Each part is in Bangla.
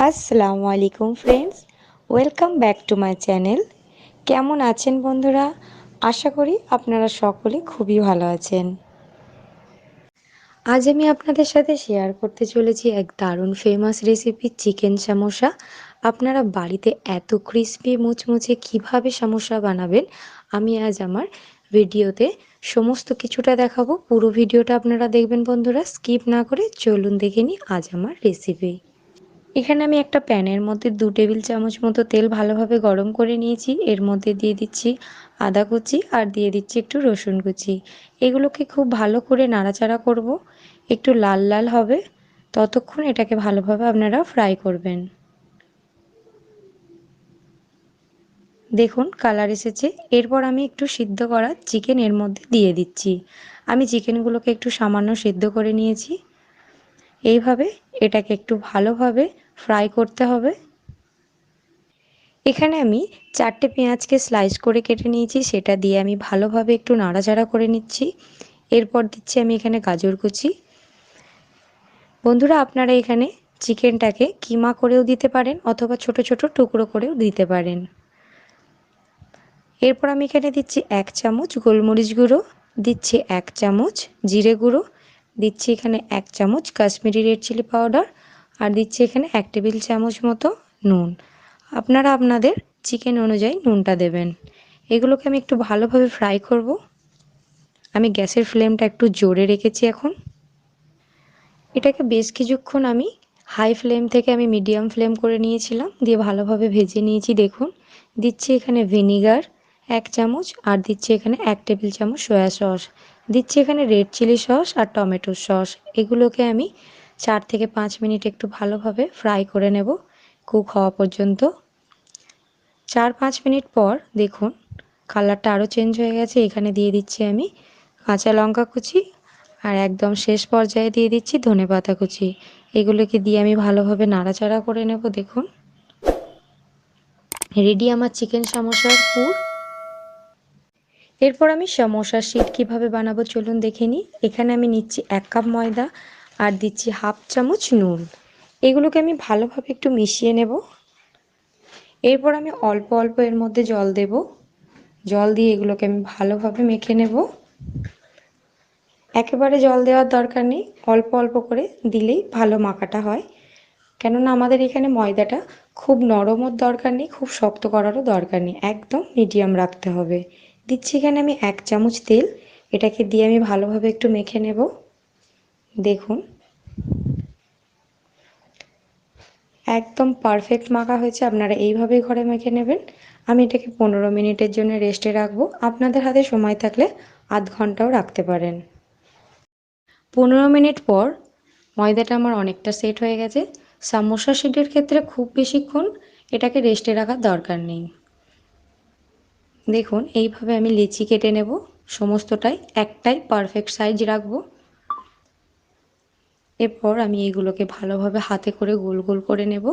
আসসালামু আলাইকুম friends, welcome back to my channel. কেমন আছেন বন্ধুরা? আশা করি আপনারা সকলে খুবই ভালো আছেন। আজ আমি আপনাদের সাথে শেয়ার করতে চলেছি এক দারুণ ফেমাস রেসিপি, চিকেন সামোসা। আপনারা বাড়িতে এত ক্রিস্পি মুচমুচে কিভাবে সামোসা বানাবেন, আমি আজ আমার ভিডিওতে সমস্ত কিছুটা দেখাবো। পুরো ভিডিওটা আপনারা দেখবেন বন্ধুরা, স্কিপ না করে। চলুন দেখে নিই আজ আমার রেসিপি। এখানে আমি একটা প্যানের মধ্যে 2 টেবিল চামচ মতো তেল ভালোভাবে গরম করে নিয়েছি। এর মধ্যে দিয়ে দিচ্ছি আদা কুচি আর দিয়ে দিচ্ছি একটু রসুন কুচি। এগুলোকে খুব ভালো করে নাড়াচাড়া করব, একটু লাল লাল হবে ততক্ষণ এটাকে ভালোভাবে আপনারা ফ্রাই করবেন। দেখুন কালার এসেছে। এরপর আমি একটু সিদ্ধ করা চিকেন এর মধ্যে দিয়ে দিচ্ছি। আমি চিকেনগুলোকে একটু সামান্য সিদ্ধ করে নিয়েছি। এইভাবে এটাকে একটু ভালোভাবে ফ্রাই করতে হবে। এখানে আমি 4টে পেঁয়াজকে স্লাইস করে কেটে নিয়েছি, সেটা দিয়ে আমি ভালোভাবে একটু নাড়াচাড়া করে নিচ্ছি। এরপর দিচ্ছি আমি এখানে গাজর কুচি। বন্ধুরা আপনারা এখানে চিকেনটাকে কিমা করেও দিতে পারেন অথবা ছোট ছোট টুকরো করেও দিতে পারেন। এরপর আমি এখানে দিচ্ছি 1 চামচ গোলমরিচ গুঁড়ো, দিচ্ছি 1 চামচ জিরে গুঁড়ো, দিচ্ছি এখানে 1 চামচ কাশ্মীরি রেড চিলি পাউডার, আর দিচ্ছি এখানে 1 টেবিল চামচ মতো নুন। আপনারা আপনাদের চিকেন অনুযায়ী নুনটা দেবেন। এগুলোকে আমি একটু ভালোভাবে ফ্রাই করব। আমি গ্যাসের ফ্লেমটা একটু জোরে রেখেছি এখন। এটাকে বেশ কিছুক্ষণ আমি হাই ফ্লেম থেকে আমি মিডিয়াম ফ্লেম করে নিয়েছিলাম, দিয়ে ভালোভাবে ভেজে নিয়েছি। দেখুন দিচ্ছি এখানে ভিনিগার 1 চামচ, আর দিচ্ছি এখানে 1 টেবিল চামচ সয়া সস, দিচ্ছি এখানে রেড চিলি সস আর টমেটো সস। এগুলোকে আমি 4 থেকে 5 মিনিট একটু ভালোভাবে ফ্রাই করে নেব, কুক হওয়া পর্যন্ত। 4-5 মিনিট পর দেখুন কালারটা আরও চেঞ্জ হয়ে গেছে। এখানে দিয়ে দিচ্ছি আমি কাঁচা লঙ্কা কুচি, আর একদম শেষ পর্যায়ে দিয়ে দিচ্ছি ধনেপাতা কুচি। এগুলোকে দিয়ে আমি ভালোভাবে নাড়াচাড়া করে নেব। দেখুন রেডি আমার চিকেন সমোসার পুর। এরপর আমি সমোসার শিট কীভাবে বানাবো চলুন দেখে নিই। এখানে আমি নিচ্ছি 1 কাপ ময়দা আর দিচ্ছি হাফ চামচ নুন। এগুলোকে আমি ভালোভাবে একটু মিশিয়ে নেব। এরপর আমি অল্প অল্প এর মধ্যে জল দেব। জল দিয়ে এগুলোকে আমি ভালোভাবে মেখে নেব। একেবারে জল দেওয়ার দরকার নেই, অল্প অল্প করে দিলেই ভালো মাখাটা হয়। কেননা আমাদের এখানে ময়দাটা খুব নরমও দরকার নেই, খুব শক্ত করারও দরকার নেই, একদম মিডিয়াম রাখতে হবে। দিচ্ছি এখানে আমি 1 চামচ তেল। এটাকে দিয়ে আমি ভালোভাবে একটু মেখে নেব। দেখুন একদম পারফেক্ট মাখা হয়েছে। আপনারা এইভাবেই ঘরে মেখে নেবেন। আমি এটাকে 15 মিনিটের জন্য রেস্টে রাখবো। আপনাদের হাতে সময় থাকলে আধ ঘন্টাও রাখতে পারেন। 15 মিনিট পর ময়দাটা আমার অনেকটা সেট হয়ে গেছে। সামোসা শিটের ক্ষেত্রে খুব বেশিক্ষণ এটাকে রেস্টে রাখার দরকার নেই। দেখুন এইভাবে আমি লিচি কেটে নেব সমস্তটাই, একটাই পারফেক্ট সাইজ রাখবো। এরপর আমি এগুলোকে ভালোভাবে হাতে করে গোল গোল করে নেব।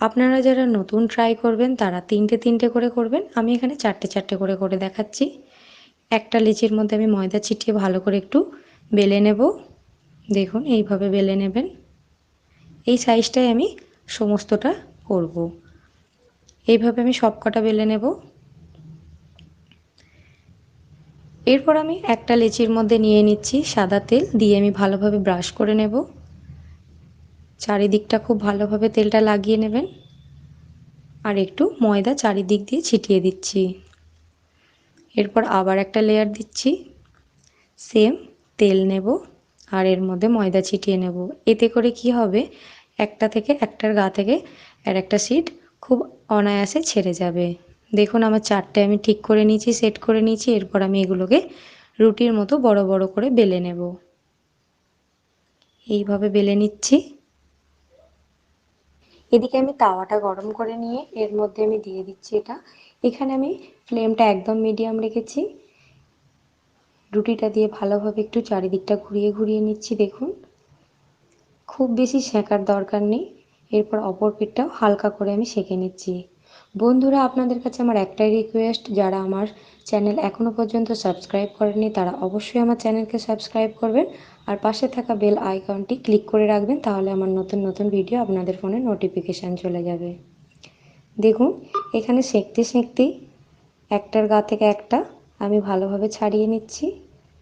আপনারা যারা নতুন ট্রাই করবেন তারা 3টে 3টে করে করবেন, আমি এখানে 4টে 4টে করে করে দেখাচ্ছি। একটা লিচির মধ্যে আমি ময়দা ছিটিয়ে ভালো করে একটু বেলে নেব। দেখুন এইভাবে বেলে নেবেন। এই সাইজটাই আমি সমস্তটা করব। এইভাবে আমি সব কটা বেলে নেব। এরপর আমি একটা লেচির মধ্যে নিয়ে নিচ্ছি সাদা তেল, দিয়ে আমি ভালোভাবে ব্রাশ করে নেব। চারিদিকটা খুব ভালোভাবে তেলটা লাগিয়ে নেবেন, আর একটু ময়দা চারিদিক দিয়ে ছিটিয়ে দিচ্ছি। এরপর আবার একটা লেয়ার দিচ্ছি, সেম তেল নেব আর এর মধ্যে ময়দা ছিটিয়ে নেব। এতে করে কি হবে, একটা থেকে একটার গা থেকে আর একটা শিট খুব অনায়াসে ছেড়ে যাবে। দেখুন আমার 4টে আমি ঠিক করে নিয়েছি, সেট করে নিয়েছি। এরপর আমি এগুলোকে রুটির মতো বড় বড় করে বেলে নেব। এইভাবে বেলে নিচ্ছি। এদিকে আমি তাওয়াটা গরম করে নিয়ে এর মধ্যে আমি দিয়ে দিচ্ছি এটা। এখানে আমি ফ্লেমটা একদম মিডিয়াম রেখেছি। রুটিটা দিয়ে ভালোভাবে একটু চারিদিকটা ঘুরিয়ে ঘুরিয়ে নিচ্ছি। দেখুন খুব বেশি সেঁকার দরকার নেই। এরপর অপর পিঠটাও হালকা করে আমি সেঁকে নিচ্ছি। বন্ধুরা, আপনাদের কাছে আমার একটাই রিকোয়েস্ট, যারা আমার চ্যানেল এখনও পর্যন্ত সাবস্ক্রাইব করেননি তারা অবশ্যই আমার চ্যানেলকে সাবস্ক্রাইব করবেন আর পাশে থাকা বেল আইকনটি ক্লিক করে রাখবেন, তাহলে আমার নতুন নতুন ভিডিও আপনাদের ফোনে নোটিফিকেশান চলে যাবে। দেখুন, এখানে সেঁকতে সেঁকতেই একটার গা থেকে একটা আমি ভালোভাবে ছাড়িয়ে নিচ্ছি,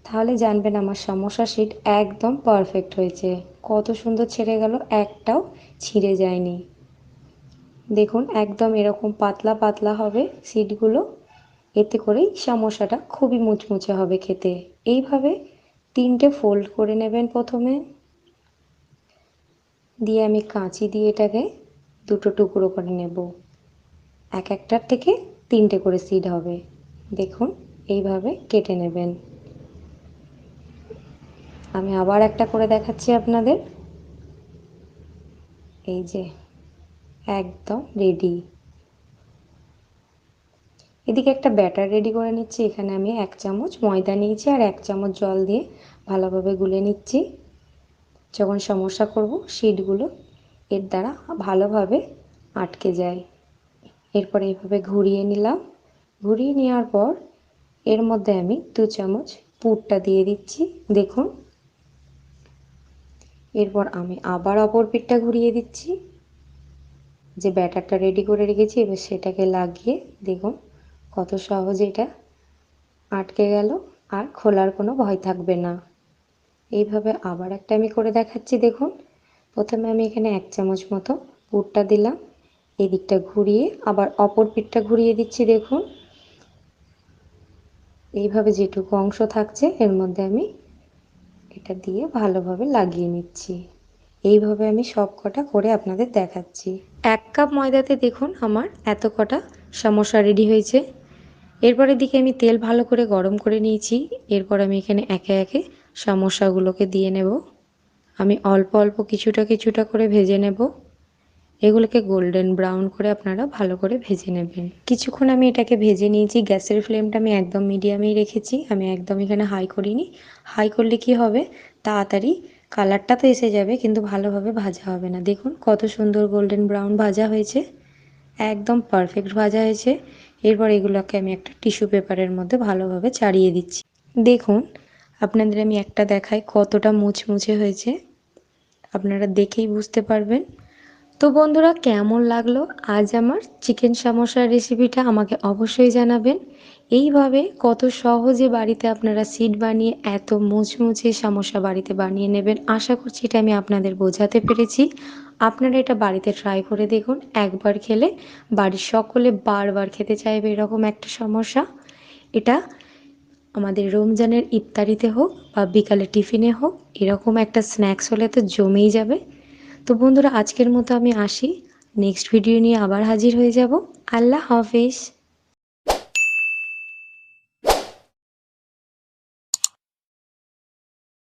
তাহলে জানবেন আমার সমোসা শিট একদম পারফেক্ট হয়েছে। কত সুন্দর ছেড়ে গেল, একটাও ছিঁড়ে যায়নি। দেখুন, একদম এরকম পাতলা পাতলা হবে শিটগুলো, এতে করেই সমোসাটা খুবই মুচমুচে হবে খেতে। এইভাবে 3টে ফোল্ড করে নেবেন প্রথমে, দিয়ে আমি কাঁচি দিয়ে এটাকে 2টো টুকরো করে নেব। একটার থেকে 3টে করে শিট হবে। দেখুন, এইভাবে কেটে নেবেন। আমি আবার একটা করে দেখাচ্ছি আপনাদের। এই যে একদম রেডি। এদিকে একটা ব্যাটার রেডি করে নিচ্ছি। এখানে আমি 1 চামচ ময়দা নিয়েছি আর 1 চামচ জল দিয়ে ভালোভাবে গুলে নিচ্ছি। যখন সমোসা করব শিটগুলো এর দ্বারা ভালোভাবে আটকে যায়। এরপর এইভাবে ঘুরিয়ে নিলাম। ঘুরিয়ে নেওয়ার পর এর মধ্যে আমি 2 চামচ পুরটা দিয়ে দিচ্ছি। দেখুন, এরপর আমি আবার অপর পিঠটা ঘুরিয়ে দিচ্ছি। যে ব্যাটারটা রেডি করে রেখেছি এবার সেটাকে লাগিয়ে দেখুন কত সহজে এটা আটকে গেল আর খোলার কোনো ভয় থাকবে না। এইভাবে আবার একটা আমি করে দেখাচ্ছি। দেখুন, প্রথমে আমি এখানে 1 চামচ মতো পুরটা দিলাম, এই দিকটা ঘুরিয়ে আবার অপর পিঠটা ঘুরিয়ে দিচ্ছি। দেখুন, এইভাবে যেটুকু অংশ থাকছে এর মধ্যে আমি এটা দিয়ে ভালোভাবে লাগিয়ে নিচ্ছি। এইভাবে আমি সব কটা করে আপনাদের দেখাচ্ছি। 1 কাপ ময়দাতে দেখুন আমার এত কটা সমোসা রেডি হয়েছে। এরপরের দিকে আমি তেল ভালো করে গরম করে নিয়েছি। এরপর আমি এখানে একে একে সমোসাগুলোকে দিয়ে নেব। আমি অল্প অল্প কিছুটা কিছুটা করে ভেজে নেব। এগুলোকে গোল্ডেন ব্রাউন করে আপনারা ভালো করে ভেজে নেবেন। কিছুক্ষণ আমি এটাকে ভেজে নিয়েছি। গ্যাসের ফ্লেমটা আমি একদম মিডিয়ামেই রেখেছি, আমি একদম এখানে হাই করিনি। হাই করলে কি হবে, তাড়াতাড়ি কালারটা তো এসে যাবে কিন্তু ভালোভাবে ভাজা হবে না। দেখুন কত সুন্দর গোল্ডেন ব্রাউন ভাজা হয়েছে, একদম পারফেক্ট ভাজা হয়েছে। এরপর এগুলোকে আমি একটা টিস্যু পেপারের মধ্যে ভালোভাবে ছাড়িয়ে দিচ্ছি। দেখুন, আপনাদের আমি একটা দেখাই কতটা মুচমুচে হয়েছে, আপনারা দেখেই বুঝতে পারবেন। তো বন্ধুরা, কেমন লাগলো আজ আমার চিকেন সমোসার রেসিপিটা আমাকে অবশ্যই জানাবেন। এইভাবে কত সহজে বাড়িতে আপনারা শিট বানিয়ে এত মুচমুচে সমোসা বাড়িতে বানিয়ে নেবেন। আশা করছি এটা আমি আপনাদের বোঝাতে পেরেছি। আপনারা এটা বাড়িতে ট্রাই করে দেখুন। একবার খেলে বাড়ির সকলে বারবার খেতে চাইবে এরকম একটা সমোসা। এটা আমাদের রমজানের ইফতারিতে হোক বা বিকালে টিফিনে হোক, এরকম একটা স্ন্যাক্স হলে তো জমেই যাবে। তো বন্ধুরা, আজকের মতো আমি আসি। নেক্সট ভিডিও নিয়ে আবার হাজির হয়ে যাব। আল্লাহ হাফেজ।